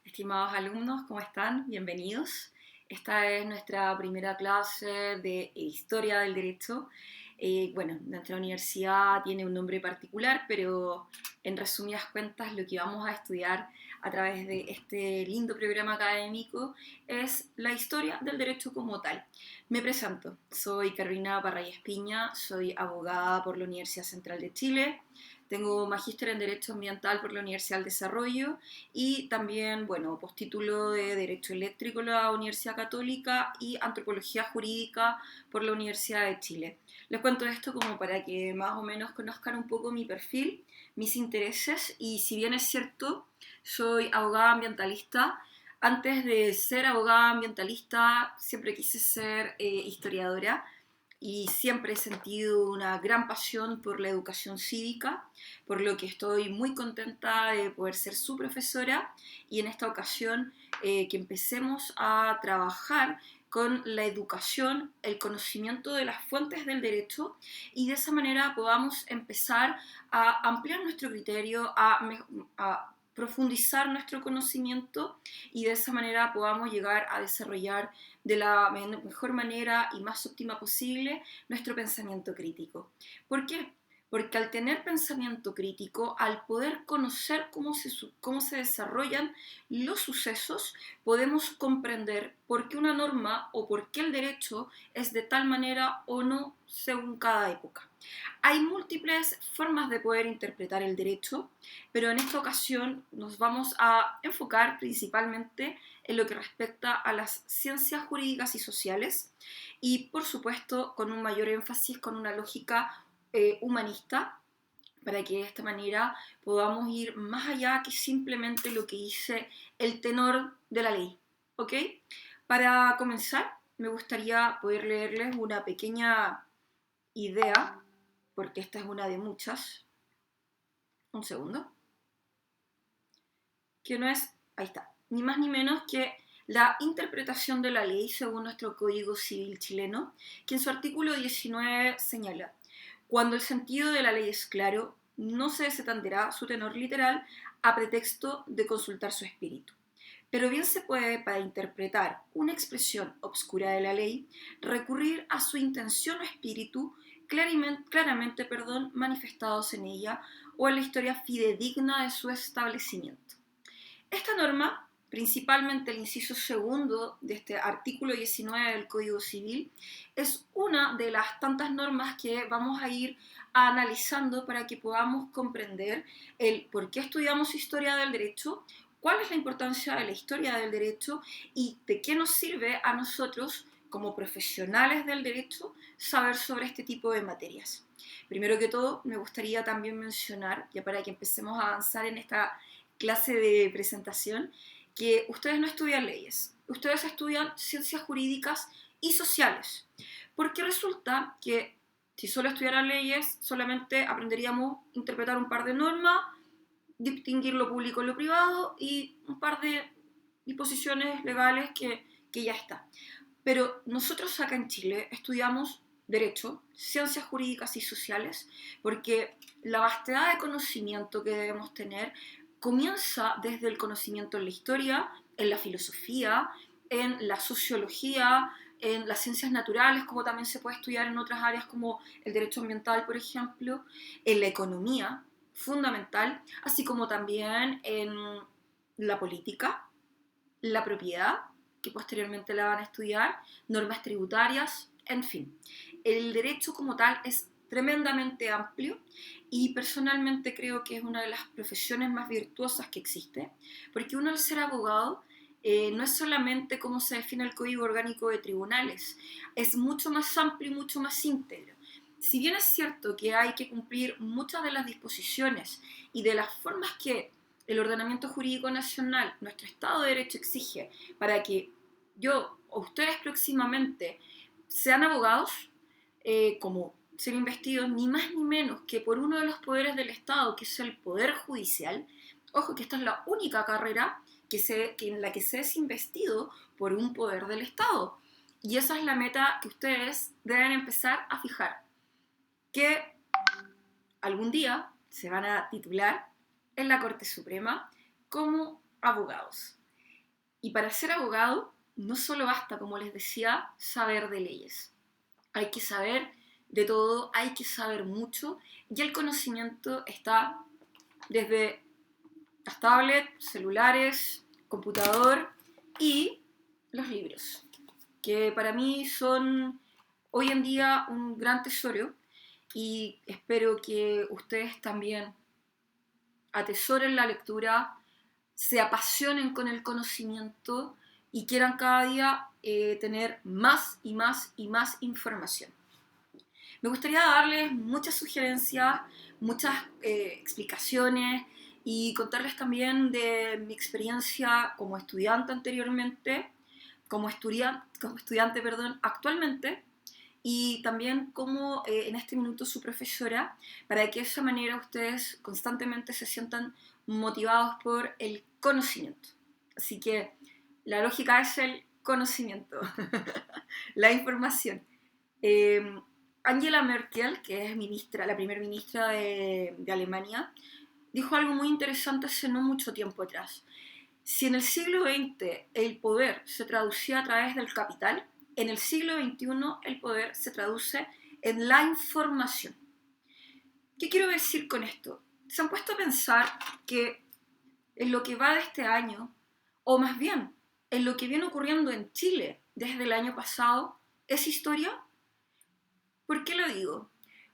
Estimados alumnos, ¿cómo están? Bienvenidos. Esta es nuestra primera clase de Historia del Derecho. Nuestra universidad tiene un nombre particular, pero en resumidas cuentas lo que vamos a estudiar a través de este lindo programa académico es la historia del derecho como tal. Me presento, soy Carolina Parraya Espiña, soy abogada por la Universidad Central de Chile. Tengo magíster en Derecho Ambiental por la Universidad del Desarrollo y también, postítulo de Derecho Eléctrico en la Universidad Católica y Antropología Jurídica por la Universidad de Chile. Les cuento esto como para que más o menos conozcan un poco mi perfil, mis intereses y si bien es cierto, soy abogada ambientalista. Antes de ser abogada ambientalista siempre quise ser historiadora y siempre he sentido una gran pasión por la educación cívica, por lo que estoy muy contenta de poder ser su profesora y en esta ocasión que empecemos a trabajar con la educación, el conocimiento de las fuentes del derecho y de esa manera podamos empezar a ampliar nuestro criterio, a profundizar nuestro conocimiento y de esa manera podamos llegar a desarrollar de la mejor manera y más óptima posible nuestro pensamiento crítico. ¿Por qué? Porque al tener pensamiento crítico, al poder conocer cómo se desarrollan los sucesos, podemos comprender por qué una norma o por qué el derecho es de tal manera o no según cada época. Hay múltiples formas de poder interpretar el derecho, pero en esta ocasión nos vamos a enfocar principalmente en lo que respecta a las ciencias jurídicas y sociales y por supuesto con un mayor énfasis con una lógica humanista para que de esta manera podamos ir más allá que simplemente lo que dice el tenor de la ley. ¿Ok? Para comenzar, me gustaría poder leerles una pequeña idea, porque esta es una de muchas. Un segundo. Que no es, ahí está, ni más ni menos que la interpretación de la ley según nuestro Código Civil chileno, que en su artículo 19 señala: cuando el sentido de la ley es claro, no se desatenderá su tenor literal a pretexto de consultar su espíritu. Pero bien se puede, para interpretar una expresión obscura de la ley, recurrir a su intención o espíritu claramente manifestados en ella o en la historia fidedigna de su establecimiento. Esta norma, principalmente el inciso segundo de este artículo 19 del Código Civil, es una de las tantas normas que vamos a ir analizando para que podamos comprender el por qué estudiamos historia del derecho, cuál es la importancia de la historia del derecho y de qué nos sirve a nosotros como profesionales del derecho saber sobre este tipo de materias. Primero que todo, me gustaría también mencionar, ya para que empecemos a avanzar en esta clase de presentación, que ustedes no estudian leyes, ustedes estudian ciencias jurídicas y sociales, porque resulta que si solo estudiaran leyes, solamente aprenderíamos a interpretar un par de normas, distinguir lo público y lo privado y un par de disposiciones legales que ya está. Pero nosotros acá en Chile estudiamos Derecho, Ciencias Jurídicas y Sociales, porque la vastedad de conocimiento que debemos tener comienza desde el conocimiento en la historia, en la filosofía, en la sociología, en las ciencias naturales, como también se puede estudiar en otras áreas como el derecho ambiental, por ejemplo, en la economía, fundamental, así como también en la política, la propiedad, que posteriormente la van a estudiar, normas tributarias, en fin. El derecho como tal es tremendamente amplio y personalmente creo que es una de las profesiones más virtuosas que existe, porque uno al ser abogado no es solamente cómo se define el Código Orgánico de Tribunales, es mucho más amplio y mucho más íntegro. Si bien es cierto que hay que cumplir muchas de las disposiciones y de las formas que el ordenamiento jurídico nacional, nuestro Estado de Derecho exige para que yo o ustedes próximamente sean abogados, como ser investidos ni más ni menos que por uno de los poderes del Estado, que es el Poder Judicial. Ojo que esta es la única carrera en la que se es investido por un poder del Estado. Y esa es la meta que ustedes deben empezar a fijar, que algún día se van a titular en la Corte Suprema como abogados. Y para ser abogado no solo basta, como les decía, saber de leyes. Hay que saber de todo, hay que saber mucho, y el conocimiento está desde las tablets, celulares, computador y los libros, que para mí son hoy en día un gran tesoro, y espero que ustedes también atesoren la lectura, se apasionen con el conocimiento y quieran cada día tener más y más y más información. Me gustaría darles muchas sugerencias, muchas explicaciones y contarles también de mi experiencia como estudiante anteriormente, como estudiante, perdón, actualmente, y también como en este minuto su profesora, para que de esa manera ustedes constantemente se sientan motivados por el conocimiento. Así que la lógica es el conocimiento, la información. Eh, Angela Merkel, que es la primera ministra de Alemania, dijo algo muy interesante hace no mucho tiempo atrás. Si en el siglo XX el poder se traducía a través del capital, en el siglo XXI el poder se traduce en la información. ¿Qué quiero decir con esto? ¿Se han puesto a pensar que en lo que va de este año, o más bien en lo que viene ocurriendo en Chile desde el año pasado, es historia? ¿Por qué lo digo?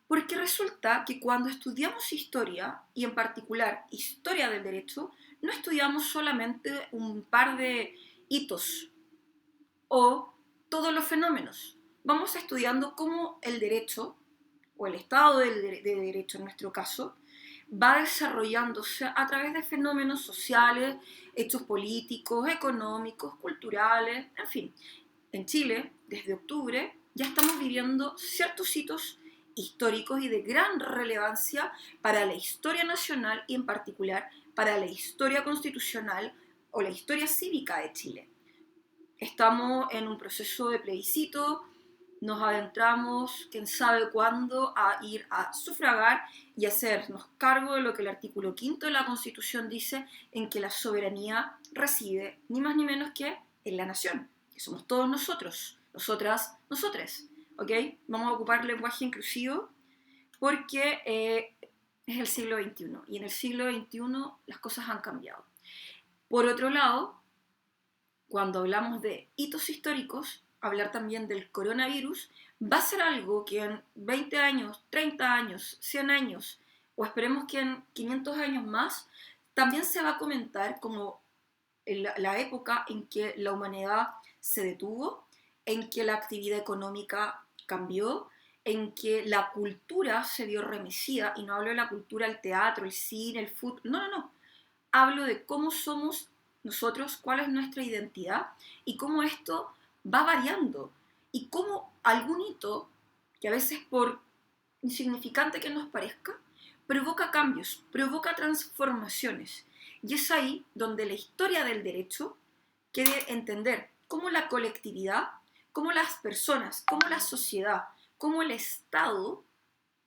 Porque resulta que cuando estudiamos historia, y en particular historia del derecho, no estudiamos solamente un par de hitos o todos los fenómenos. Vamos estudiando cómo el derecho, o el Estado de Derecho en nuestro caso, va desarrollándose a través de fenómenos sociales, hechos políticos, económicos, culturales, en fin. En Chile, desde octubre, ya estamos viviendo ciertos hitos históricos y de gran relevancia para la historia nacional y en particular para la historia constitucional o la historia cívica de Chile. Estamos en un proceso de plebiscito, nos adentramos, quién sabe cuándo, a ir a sufragar y hacernos cargo de lo que el artículo 5 de la Constitución dice, en que la soberanía reside ni más ni menos que en la nación, que somos todos nosotros, nosotras, nosotres, ¿ok? Vamos a ocupar lenguaje inclusivo porque es el siglo XXI y en el siglo XXI las cosas han cambiado. Por otro lado, cuando hablamos de hitos históricos, hablar también del coronavirus va a ser algo que en 20 años, 30 años, 100 años, o esperemos que en 500 años más, también se va a comentar como la época en que la humanidad se detuvo, en que la actividad económica cambió, en que la cultura se vio remecida, y no hablo de la cultura, el teatro, el cine, el fútbol, no, no, no. Hablo de cómo somos nosotros, cuál es nuestra identidad y cómo esto va variando y cómo algún hito, que a veces por insignificante que nos parezca, provoca cambios, provoca transformaciones. Y es ahí donde la historia del derecho quiere entender cómo la colectividad, cómo las personas, cómo la sociedad, cómo el Estado,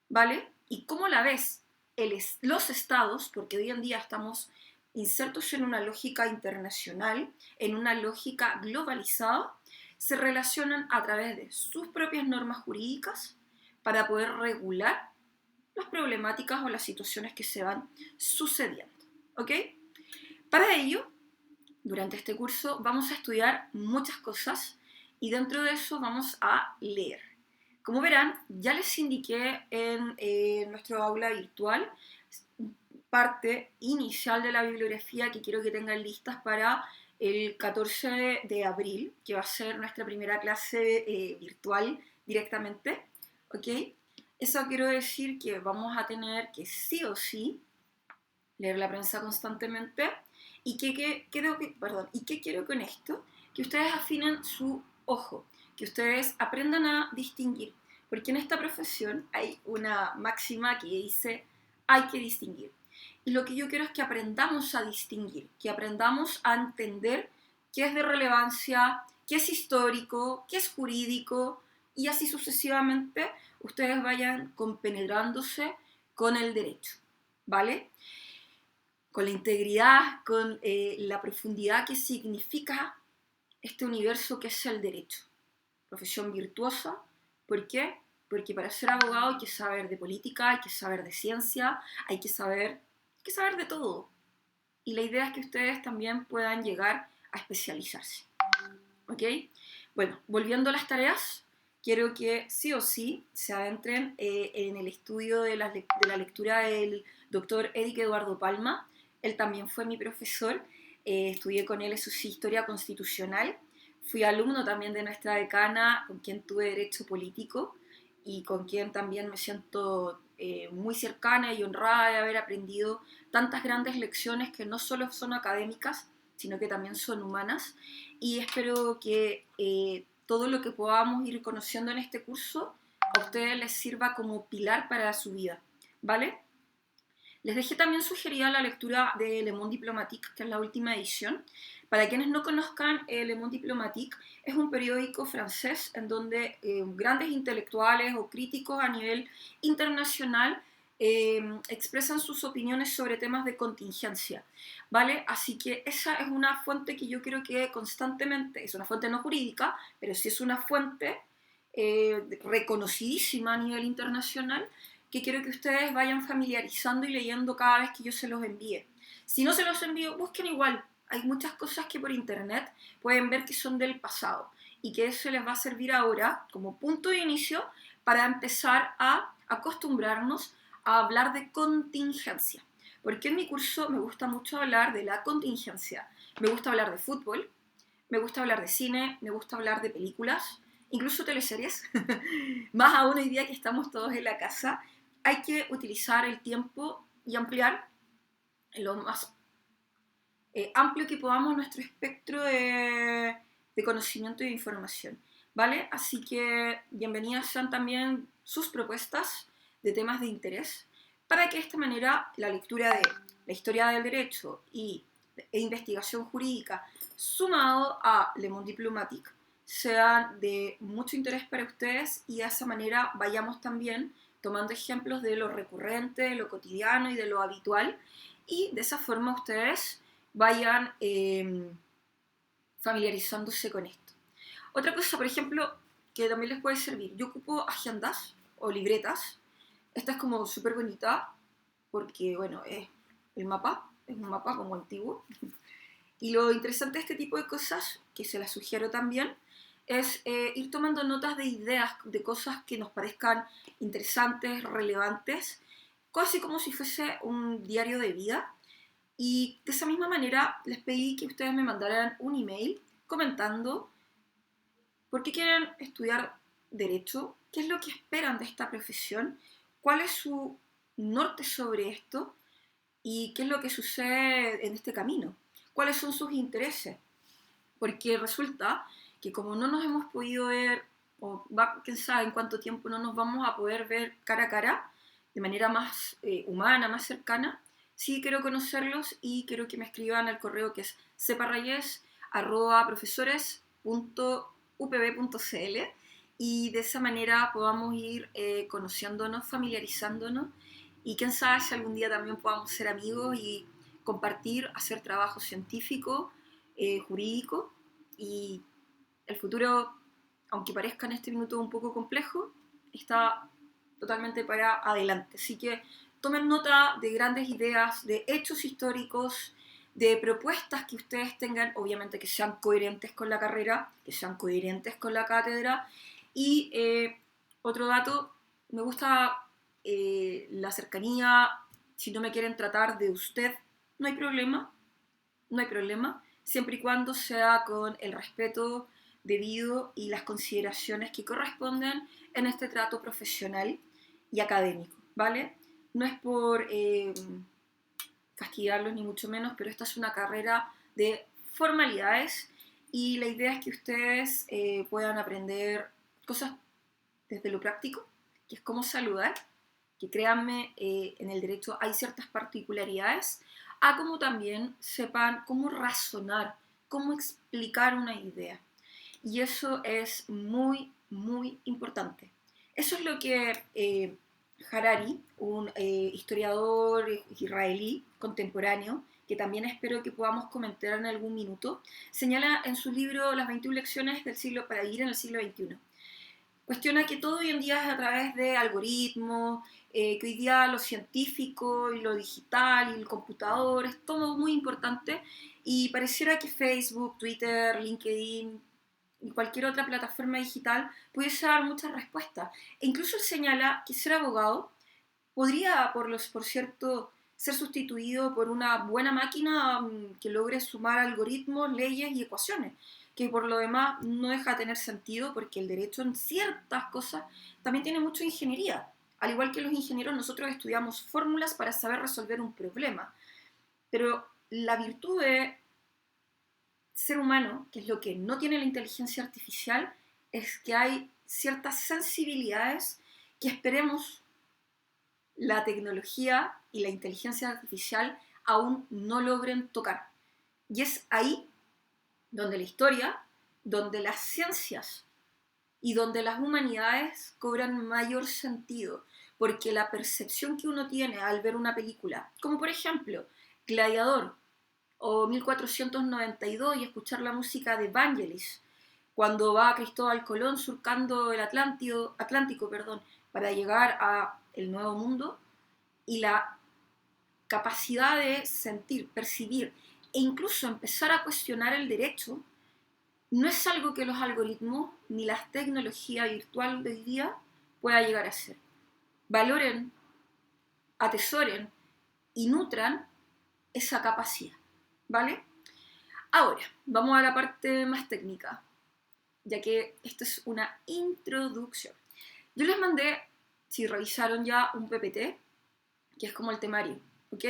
¿vale? Y cómo a la vez los estados, porque hoy en día estamos insertos en una lógica internacional, en una lógica globalizada, se relacionan a través de sus propias normas jurídicas para poder regular las problemáticas o las situaciones que se van sucediendo. ¿Ok? Para ello, durante este curso vamos a estudiar muchas cosas y dentro de eso vamos a leer. Como verán, ya les indiqué en nuestro aula virtual parte inicial de la bibliografía que quiero que tengan listas para el 14 de abril, que va a ser nuestra primera clase virtual directamente, ¿ok? Eso quiero decir que vamos a tener que sí o sí leer la prensa constantemente y ¿qué quiero con esto? Que ustedes afinen su ojo, que ustedes aprendan a distinguir, porque en esta profesión hay una máxima que dice hay que distinguir. Y lo que yo quiero es que aprendamos a distinguir, que aprendamos a entender qué es de relevancia, qué es histórico, qué es jurídico, y así sucesivamente ustedes vayan compenetrándose con el derecho, ¿vale? con la integridad, con la profundidad que significa este universo que es el derecho. Profesión virtuosa. ¿Por qué? Porque para ser abogado hay que saber de política, hay que saber de ciencia, hay que saber de todo. Y la idea es que ustedes también puedan llegar a especializarse. ¿Ok? Bueno, volviendo a las tareas, quiero que sí o sí se adentren en el estudio de la lectura del doctor Eric Eduardo Palma. Él también fue mi profesor, estudié con él, eso sí, historia constitucional. Fui alumno también de nuestra decana, con quien tuve derecho político y con quien también me siento muy cercana y honrada de haber aprendido tantas grandes lecciones que no solo son académicas, sino que también son humanas. Y espero que todo lo que podamos ir conociendo en este curso a ustedes les sirva como pilar para su vida, ¿vale? Les dejé también sugerida la lectura de Le Monde Diplomatique, que es la última edición. Para quienes no conozcan, Le Monde Diplomatique es un periódico francés en donde grandes intelectuales o críticos a nivel internacional expresan sus opiniones sobre temas de contingencia, ¿vale? Así que esa es una fuente que yo creo que constantemente, es una fuente no jurídica, pero sí es una fuente reconocidísima a nivel internacional, que quiero que ustedes vayan familiarizando y leyendo cada vez que yo se los envíe. Si no se los envío, busquen igual. Hay muchas cosas que por internet pueden ver que son del pasado y que eso les va a servir ahora como punto de inicio para empezar a acostumbrarnos a hablar de contingencia. Porque en mi curso me gusta mucho hablar de la contingencia. Me gusta hablar de fútbol, me gusta hablar de cine, me gusta hablar de películas, incluso teleseries. Más aún hoy día que estamos todos en la casa, hay que utilizar el tiempo y ampliar lo más amplio que podamos nuestro espectro de conocimiento y de información, ¿vale? Así que bienvenidas sean también sus propuestas de temas de interés, para que de esta manera la lectura de la historia del derecho e investigación jurídica, sumado a Le Monde Diplomatique, sean de mucho interés para ustedes y de esa manera vayamos también tomando ejemplos de lo recurrente, de lo cotidiano y de lo habitual, y de esa forma ustedes vayan familiarizándose con esto. Otra cosa, por ejemplo, que también les puede servir, yo ocupo agendas o libretas. Esta es como súper bonita porque, bueno, es es un mapa como antiguo. Y lo interesante de este tipo de cosas, que se las sugiero también, es ir tomando notas de ideas, de cosas que nos parezcan interesantes, relevantes, casi como si fuese un diario de vida. Y de esa misma manera les pedí que ustedes me mandaran un email comentando por qué quieren estudiar derecho, qué es lo que esperan de esta profesión, cuál es su norte sobre esto y qué es lo que sucede en este camino, cuáles son sus intereses. Porque resulta que como no nos hemos podido ver, o quién sabe en cuánto tiempo no nos vamos a poder ver cara a cara, de manera más humana, más cercana, sí quiero conocerlos y quiero que me escriban al correo que es ceparrayes@profesores.upb.cl, y de esa manera podamos ir conociéndonos, familiarizándonos, y quién sabe si algún día también podamos ser amigos y compartir, hacer trabajo científico, jurídico, y el futuro, aunque parezca en este minuto un poco complejo, está totalmente para adelante. Así que tomen nota de grandes ideas, de hechos históricos, de propuestas que ustedes tengan, obviamente que sean coherentes con la carrera, que sean coherentes con la cátedra. Y otro dato, me gusta la cercanía. Si no me quieren tratar de usted, no hay problema, no hay problema, siempre y cuando sea con el respeto debido y las consideraciones que corresponden en este trato profesional y académico, ¿vale? No es por castigarlos ni mucho menos, pero esta es una carrera de formalidades y la idea es que ustedes puedan aprender cosas desde lo práctico, que es cómo saludar, que créanme, en el derecho hay ciertas particularidades, a como también sepan cómo razonar, cómo explicar una idea. Y eso es muy, muy importante. Eso es lo que Harari, un historiador israelí contemporáneo, que también espero que podamos comentar en algún minuto, señala en su libro Las 21 lecciones del siglo para vivir en el siglo XXI. Cuestiona que todo hoy en día es a través de algoritmos, que hoy día lo científico y lo digital y el computador es todo muy importante y pareciera que Facebook, Twitter, LinkedIn y cualquier otra plataforma digital pudiese dar muchas respuestas. E incluso él señala que ser abogado podría, por cierto, ser sustituido por una buena máquina que logre sumar algoritmos, leyes y ecuaciones, que por lo demás no deja de tener sentido porque el derecho en ciertas cosas también tiene mucha ingeniería. Al igual que los ingenieros, nosotros estudiamos fórmulas para saber resolver un problema. Pero la virtud de ser humano, que es lo que no tiene la inteligencia artificial, es que hay ciertas sensibilidades que esperemos la tecnología y la inteligencia artificial aún no logren tocar. Y es ahí donde la historia, donde las ciencias y donde las humanidades cobran mayor sentido, porque la percepción que uno tiene al ver una película, como por ejemplo Gladiador o 1492 y escuchar la música de Vangelis, cuando va Cristóbal Colón surcando el Atlántico, para llegar a el Nuevo Mundo, y la capacidad de sentir, percibir e incluso empezar a cuestionar el derecho, no es algo que los algoritmos ni la tecnología virtual de hoy día pueda llegar a ser. Valoren, atesoren y nutran esa capacidad, ¿vale? Ahora, vamos a la parte más técnica, ya que esto es una introducción. Yo les mandé, si revisaron ya, un PPT, que es como el temario, ¿ok?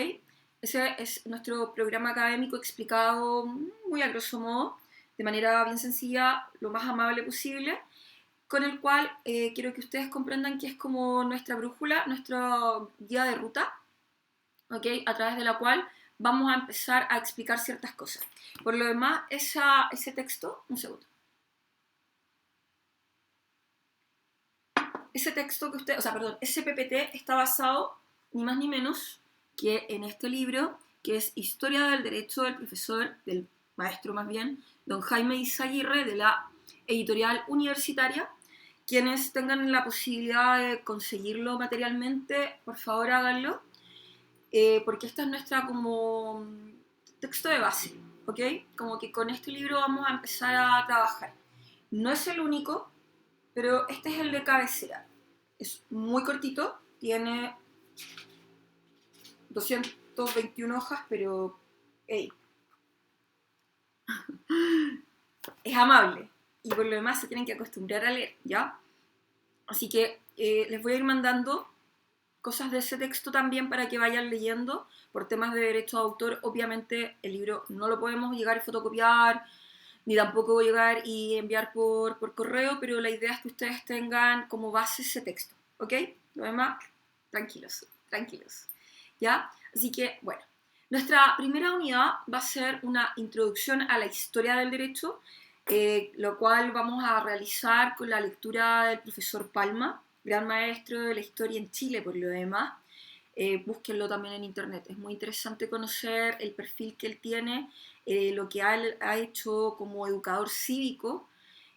Ese es nuestro programa académico explicado muy a grosso modo, de manera bien sencilla, lo más amable posible, con el cual quiero que ustedes comprendan que es como nuestra brújula, nuestra guía de ruta, ¿ok? A través de la cual vamos a empezar a explicar ciertas cosas. Por lo demás, ese texto, un segundo. Ese texto que usted, o sea, perdón, ese PPT está basado ni más ni menos que en este libro, que es Historia del Derecho del profesor, del maestro más bien, don Jaime Izaguirre, de la editorial universitaria. Quienes tengan la posibilidad de conseguirlo materialmente, por favor háganlo, porque esta es nuestra como texto de base, ¿ok? Como que con este libro vamos a empezar a trabajar. No es el único, pero este es el de cabecera. Es muy cortito, tiene 221 hojas, pero hey, es amable. Y por lo demás se tienen que acostumbrar a leer, ¿ya? Así que les voy a ir mandando cosas de ese texto también para que vayan leyendo. Por temas de derecho de autor, obviamente el libro no lo podemos llegar a fotocopiar, ni tampoco llegar y enviar por correo, pero la idea es que ustedes tengan como base ese texto, ¿ok? Lo demás, tranquilos, tranquilos, ¿ya? Así que, bueno, nuestra primera unidad va a ser una introducción a la historia del derecho, lo cual vamos a realizar con la lectura del profesor Palma, gran maestro de la historia en Chile, por lo demás. Búsquenlo también en internet, es muy interesante conocer el perfil que él tiene, lo que ha hecho como educador cívico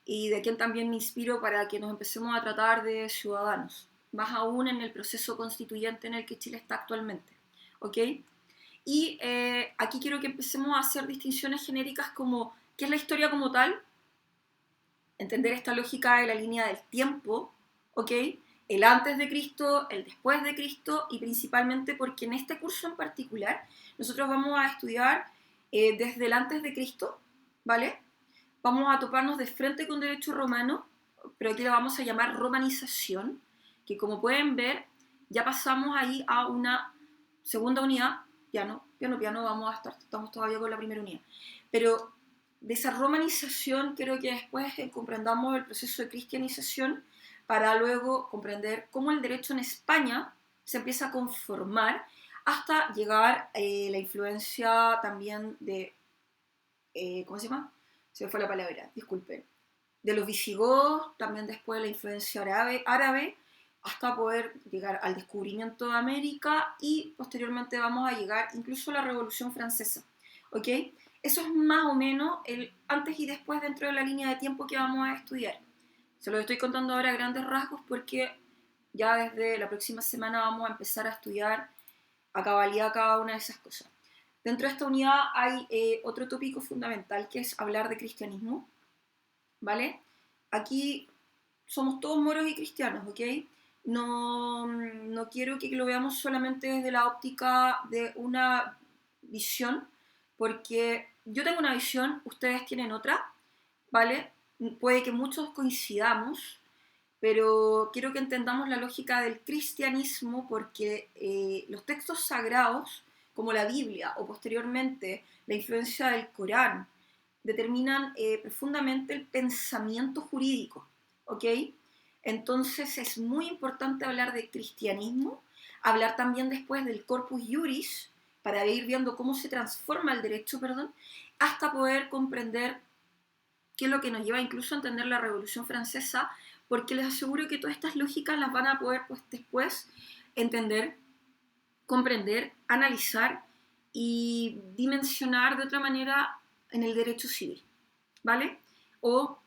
y de quien también me inspiro para que nos empecemos a tratar de ciudadanos, más aún en el proceso constituyente en el que Chile está actualmente, ¿ok? Y aquí quiero que empecemos a hacer distinciones genéricas como qué es la historia como tal, entender esta lógica de la línea del tiempo, ¿ok? El antes de Cristo, el después de Cristo y principalmente porque en este curso en particular nosotros vamos a estudiar desde el antes de Cristo, ¿vale? Vamos a toparnos de frente con derecho romano, pero aquí lo vamos a llamar romanización, que como pueden ver ya pasamos ahí a una segunda unidad, piano, vamos a estar, estamos todavía con la primera unidad, pero de esa romanización quiero que después comprendamos el proceso de cristianización para luego comprender cómo el derecho en España se empieza a conformar hasta llegar a la influencia también de, ¿cómo se llama? Se me fue la palabra, disculpen. De los visigodos, también después la influencia árabe hasta poder llegar al descubrimiento de América y posteriormente vamos a llegar incluso a la Revolución Francesa, ¿ok? Eso es más o menos el antes y después dentro de la línea de tiempo que vamos a estudiar. Se lo estoy contando ahora a grandes rasgos porque ya desde la próxima semana vamos a empezar a estudiar a cabalidad cada una de esas cosas. Dentro de esta unidad hay otro tópico fundamental que es hablar de cristianismo, ¿vale? Aquí somos todos moros y cristianos, ¿ok? No quiero que lo veamos solamente desde la óptica de una visión, porque yo tengo una visión, ustedes tienen otra, ¿vale? Puede que muchos coincidamos, pero quiero que entendamos la lógica del cristianismo porque los textos sagrados, como la Biblia o posteriormente la influencia del Corán, determinan profundamente el pensamiento jurídico, ¿ok? Entonces es muy importante hablar de cristianismo, hablar también después del corpus juris, para ir viendo cómo se transforma el derecho, perdón, hasta poder comprender qué es lo que nos lleva incluso a entender la Revolución Francesa, porque les aseguro que todas estas lógicas las van a poder pues, después entender, comprender, analizar y dimensionar de otra manera en el derecho civil, ¿vale? O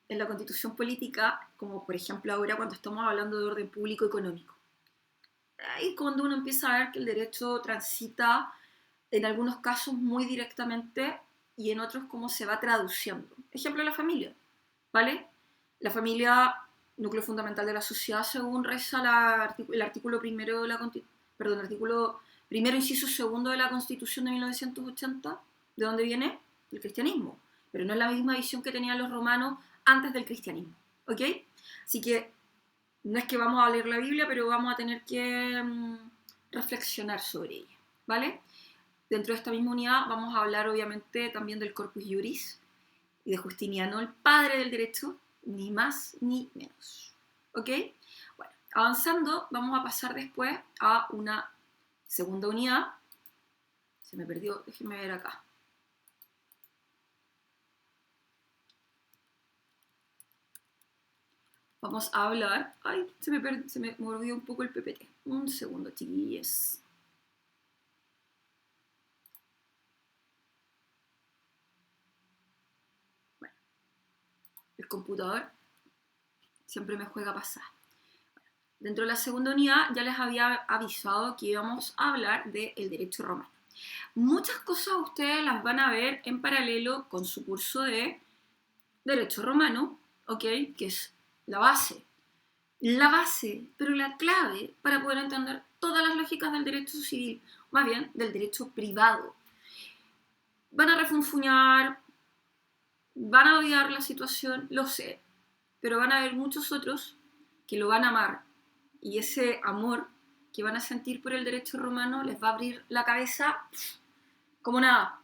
en la constitución política, como por ejemplo ahora cuando estamos hablando de orden público económico. Ahí es cuando uno empieza a ver que el derecho transita en algunos casos muy directamente y en otros cómo se va traduciendo. Ejemplo, la familia, ¿vale? La familia, núcleo fundamental de la sociedad, según reza el artículo primero de la perdón, el artículo primero, inciso segundo de la Constitución de 1980, ¿de dónde viene? Del cristianismo, pero no es la misma visión que tenían los romanos antes del cristianismo, ¿ok? Así que no es que vamos a leer la Biblia, pero vamos a tener que reflexionar sobre ella, ¿vale? Dentro de esta misma unidad vamos a hablar obviamente también del Corpus Juris y de Justiniano, el padre del derecho, ni más ni menos. ¿Ok? Bueno, avanzando, vamos a pasar después a una segunda unidad. Se me perdió, déjenme ver acá. Vamos a hablar... Ay, se me movió un poco el PPT. Un segundo, chiquillos. Bueno, el computador siempre me juega pasar. Dentro de la segunda unidad ya les había avisado que íbamos a hablar del derecho romano. Muchas cosas ustedes las van a ver en paralelo con su curso de derecho romano, ¿ok? Que es la base. La base, pero la clave para poder entender todas las lógicas del derecho civil, más bien del derecho privado. Van a refunfuñar, van a odiar la situación, lo sé, pero van a haber muchos otros que lo van a amar y ese amor que van a sentir por el derecho romano les va a abrir la cabeza como nada.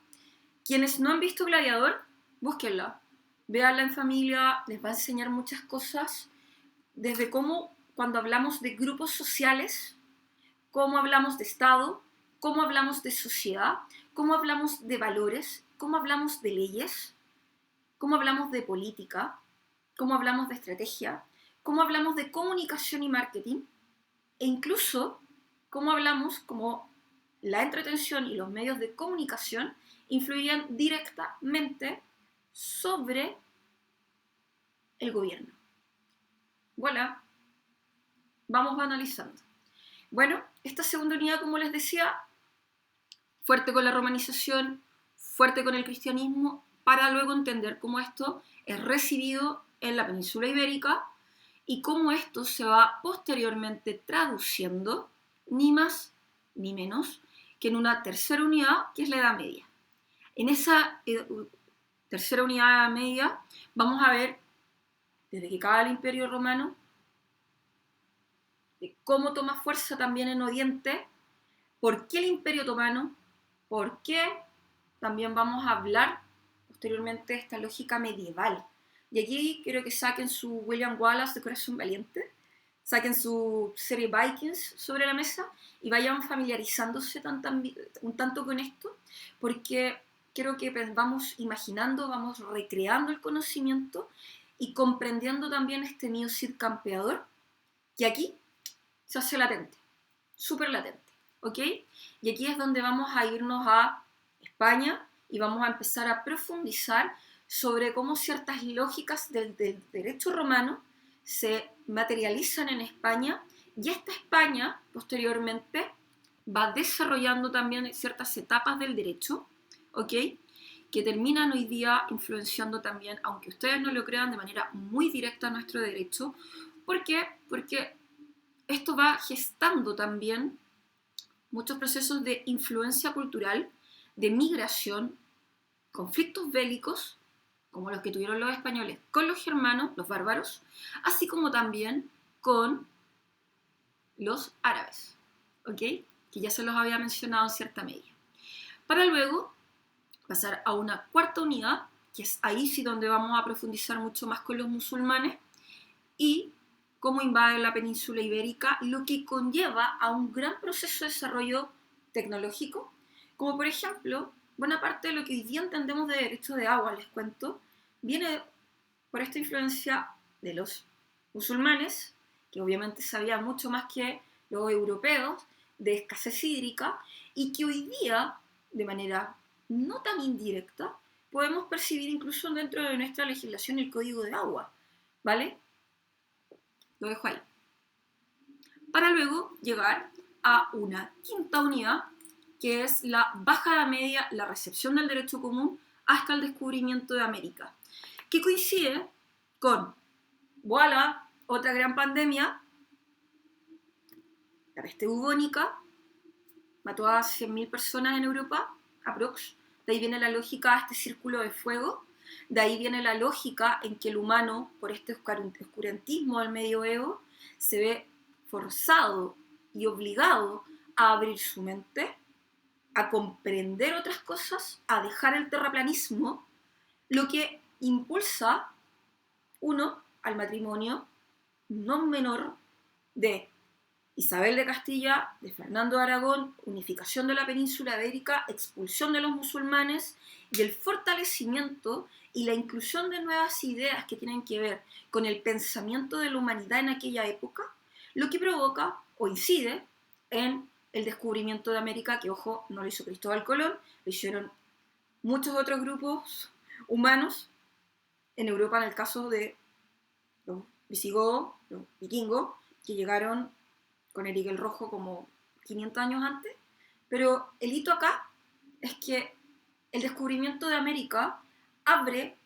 Quienes no han visto Gladiador, búsquenla, véanla en familia, les va a enseñar muchas cosas, desde cómo cuando hablamos de grupos sociales, cómo hablamos de Estado, cómo hablamos de sociedad, cómo hablamos de valores, cómo hablamos de leyes, cómo hablamos de política, cómo hablamos de estrategia, cómo hablamos de comunicación y marketing, e incluso cómo hablamos como la entretención y los medios de comunicación influían directamente sobre el gobierno. Voilà, vamos analizando. Bueno, esta segunda unidad, como les decía, fuerte con la romanización, fuerte con el cristianismo, para luego entender cómo esto es recibido en la península ibérica y cómo esto se va posteriormente traduciendo, ni más ni menos, que en una tercera unidad, que es la Edad Media. En esa tercera unidad media vamos a ver, desde que cae el Imperio Romano, de cómo toma fuerza también en Oriente, por qué el Imperio Otomano, por qué también vamos a hablar posteriormente de esta lógica medieval. Y aquí quiero que saquen su William Wallace de Corazón Valiente, saquen su serie Vikings sobre la mesa y vayan familiarizándose un tanto con esto, porque quiero que vamos imaginando, vamos recreando el conocimiento y comprendiendo también este mío Cid campeador, que aquí se hace latente, súper latente, ¿ok? Y aquí es donde vamos a irnos a España y vamos a empezar a profundizar sobre cómo ciertas lógicas del derecho romano se materializan en España, y esta España posteriormente va desarrollando también ciertas etapas del derecho, ¿ok? Que terminan hoy día influenciando también, aunque ustedes no lo crean, de manera muy directa nuestro derecho. ¿Por qué? Porque esto va gestando también muchos procesos de influencia cultural, de migración, conflictos bélicos, como los que tuvieron los españoles con los germanos, los bárbaros, así como también con los árabes, ¿ok? Que ya se los había mencionado en cierta medida. Para luego pasar a una cuarta unidad, que es ahí sí donde vamos a profundizar mucho más con los musulmanes y cómo invaden la península ibérica, lo que conlleva a un gran proceso de desarrollo tecnológico, como por ejemplo, buena parte de lo que hoy día entendemos de derecho de agua, les cuento, viene por esta influencia de los musulmanes, que obviamente sabían mucho más que los europeos de escasez hídrica, y que hoy día, de manera no tan indirecta, podemos percibir incluso dentro de nuestra legislación el código de agua, ¿vale? Lo dejo ahí. Para luego llegar a una quinta unidad, que es la bajada media, la recepción del derecho común hasta el descubrimiento de América, que coincide con, voilà, otra gran pandemia, la peste bubónica, mató a 100.000 personas en Europa, aprox. De ahí viene la lógica de este círculo de fuego, de ahí viene la lógica en que el humano, por este oscurantismo del medioevo, se ve forzado y obligado a abrir su mente, a comprender otras cosas, a dejar el terraplanismo, lo que impulsa, uno, al matrimonio no menor de Isabel de Castilla, de Fernando de Aragón, unificación de la península ibérica, expulsión de los musulmanes y el fortalecimiento y la inclusión de nuevas ideas que tienen que ver con el pensamiento de la humanidad en aquella época, lo que provoca o incide en el descubrimiento de América, que, ojo, no lo hizo Cristóbal Colón, lo hicieron muchos otros grupos humanos en Europa, en el caso de los visigodos, los vikingos, que llegaron con Eric el Rojo como 500 años antes, pero el hito acá es que el descubrimiento de América abre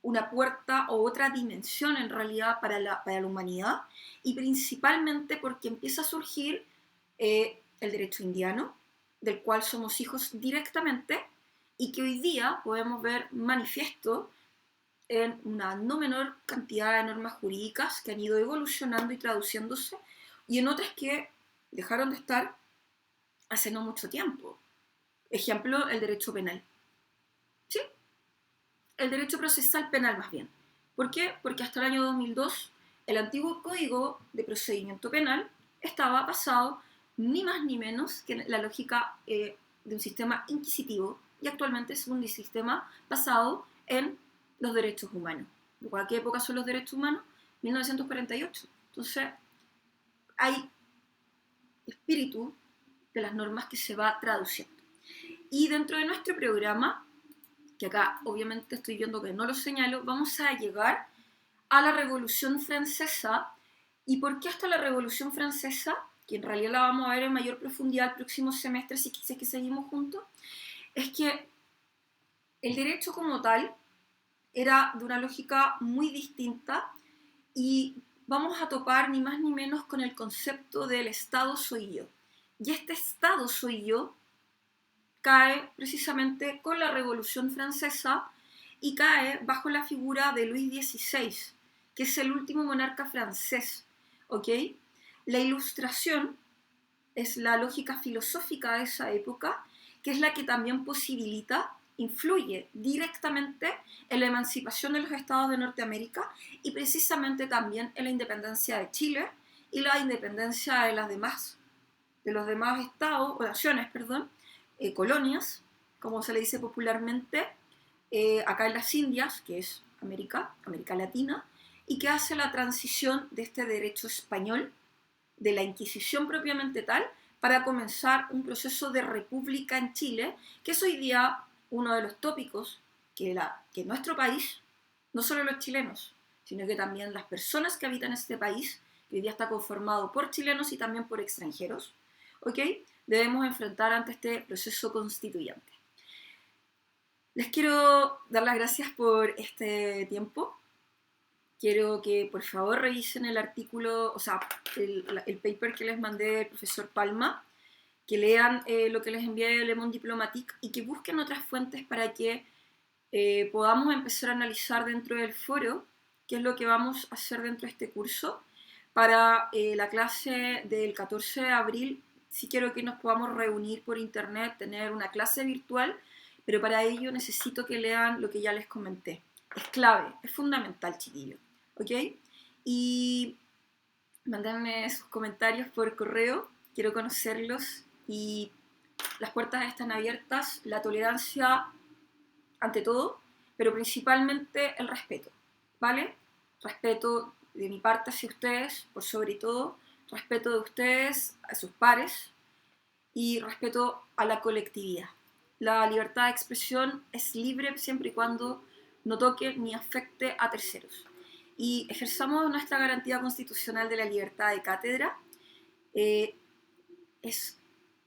una puerta o otra dimensión en realidad para la humanidad, y principalmente porque empieza a surgir el derecho indiano, del cual somos hijos directamente, y que hoy día podemos ver manifiesto en una no menor cantidad de normas jurídicas que han ido evolucionando y traduciéndose, y en otras que dejaron de estar hace no mucho tiempo. Ejemplo, el derecho penal. ¿Sí? El derecho procesal penal más bien. ¿Por qué? Porque hasta el año 2002 el antiguo Código de Procedimiento Penal estaba basado ni más ni menos que en la lógica de un sistema inquisitivo, y actualmente es un sistema basado en los derechos humanos. ¿A qué época son los derechos humanos? 1948. Entonces, hay espíritu de las normas que se va traduciendo. Y dentro de nuestro programa, que acá obviamente estoy viendo que no lo señalo, vamos a llegar a la Revolución Francesa. ¿Y por qué hasta la Revolución Francesa? Que en realidad la vamos a ver en mayor profundidad el próximo semestre, si es que seguimos juntos. Es que el derecho como tal era de una lógica muy distinta, y vamos a topar ni más ni menos con el concepto del Estado soy yo. Y este Estado soy yo cae precisamente con la Revolución Francesa y cae bajo la figura de Luis XVI, que es el último monarca francés, ¿ok? La Ilustración es la lógica filosófica de esa época, que es la que también posibilita, influye directamente en la emancipación de los estados de Norteamérica, y precisamente también en la independencia de Chile y la independencia de los demás estados, o naciones, perdón, colonias, como se le dice popularmente, acá en las Indias, que es América Latina, y que hace la transición de este derecho español de la Inquisición propiamente tal, para comenzar un proceso de república en Chile, que es hoy día uno de los tópicos que nuestro país, no solo los chilenos, sino que también las personas que habitan este país, que hoy día está conformado por chilenos y también por extranjeros, ¿ok? Debemos enfrentar ante este proceso constituyente. Les quiero dar las gracias por este tiempo. Quiero que por favor revisen el artículo, o sea, el paper que les mandé del profesor Palma, que lean lo que les envié de Le Monde Diplomatique y que busquen otras fuentes para que podamos empezar a analizar dentro del foro qué es lo que vamos a hacer dentro de este curso. Para la clase del 14 de abril, sí quiero que nos podamos reunir por internet, tener una clase virtual, pero para ello necesito que lean lo que ya les comenté. Es clave, es fundamental, chiquillos, ¿ok? Y mándenme sus comentarios por correo, quiero conocerlos y las puertas están abiertas, la tolerancia ante todo, pero principalmente el respeto, ¿vale? Respeto de mi parte hacia ustedes, por sobre todo, respeto de ustedes a sus pares y respeto a la colectividad. La libertad de expresión es libre siempre y cuando no toque ni afecte a terceros. Y ejerzamos nuestra garantía constitucional de la libertad de cátedra. Es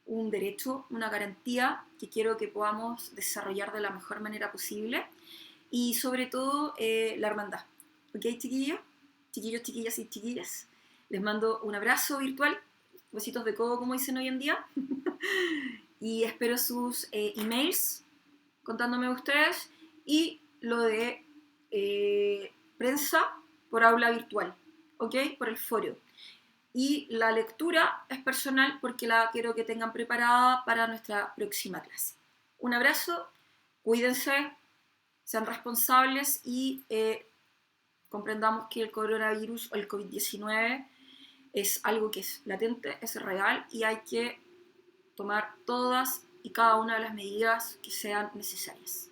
un derecho, una garantía que quiero que podamos desarrollar de la mejor manera posible y sobre todo la hermandad. ¿Ok, chiquillos? Chiquillos, chiquillas y chiquillas. Les mando un abrazo virtual, besitos de codo como dicen hoy en día y espero sus emails contándome ustedes y lo de prensa por aula virtual, ¿ok? Por el foro. Y la lectura es personal porque la quiero que tengan preparada para nuestra próxima clase. Un abrazo, cuídense, sean responsables y comprendamos que el coronavirus o el COVID-19 es algo que es latente, es real y hay que tomar todas y cada una de las medidas que sean necesarias.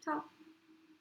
Chao.